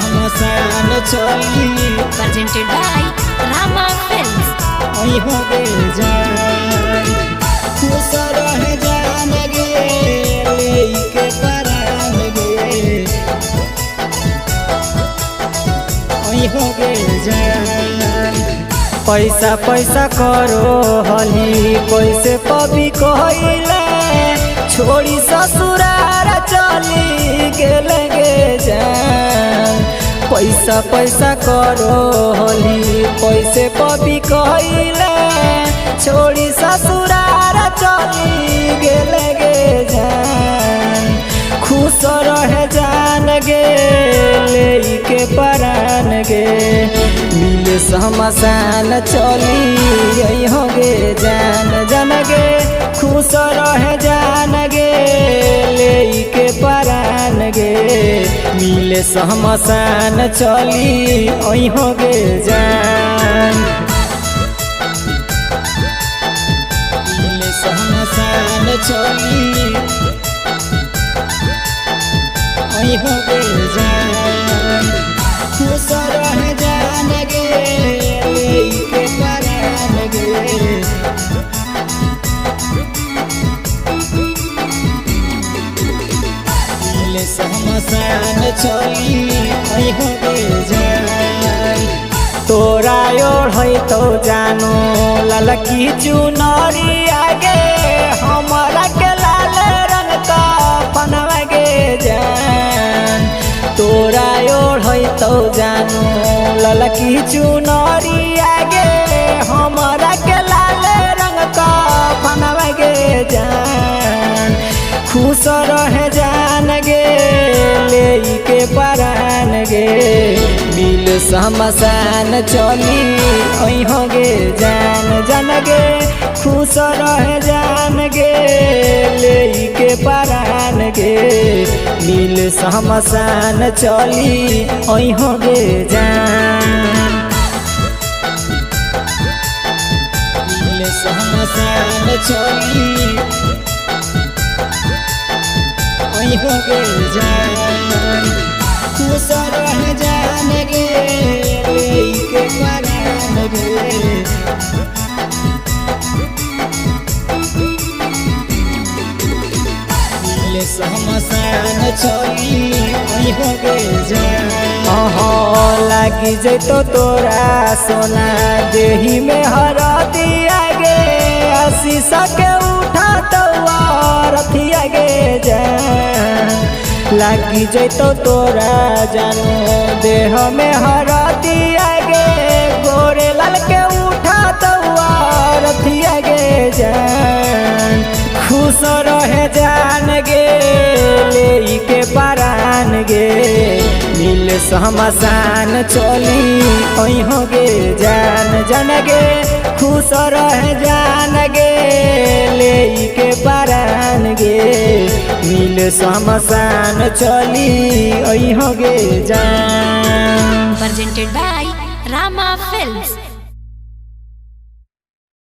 शमशान चली presented by Rama Films. आई हो गे जान खुश रह जान गे लेके परान गे आई हो गे जान पैसा पैसा करो हली कैसे पबी कहले छोड़ी ससुरार चली गेले गे जान पैसा पैसा करो हली कैसे पबी कहले छोड़ी ससुरार चली गेले गे जान खुश रह जान गे लेके परान गे मिले शमशान चली हो गे जान जान गे खुश रह जान गे लेके परान गे मिले शमशान चली हो गे जान मिले शमशान चली हो गे जान खुश रह जान गे लेके परान गे मिले शमशान चली हो गे जान तोरा ओढ़ तो जानो ललकी चुनरी आगे हमारा के लाल रंग का पनवा गे जान तोरा ओढ़ तो जानो ललकी चुनरी आगे हमारा के लाल रंग का पनवा गे जान खुश रह जान गे लेके परान गे मिल शमशान चली हो गे जान जान गे खुश रह जान गे लेके परान गे मिल शमशान चली हो गे जान मिल शमशान चली हो गे जान खुश रह जान गे लेके परान गे मिले शमशान चली हो गे जान लागी जैतो तोरा सोना देही में हरदिया गे शीशा के उठा तो रथिया गे जान लागी जैतो तोरा जानो देह में हरदिया गे गोरे लाल के उठा तो रथिया गे जान खुश रह जान गे लेके परान गे मिल शमशान चली हो गे जान जान गे खुश रह जान गे लेके परान गे मिल शमशान चली हो गे जान Presented by Rama Films.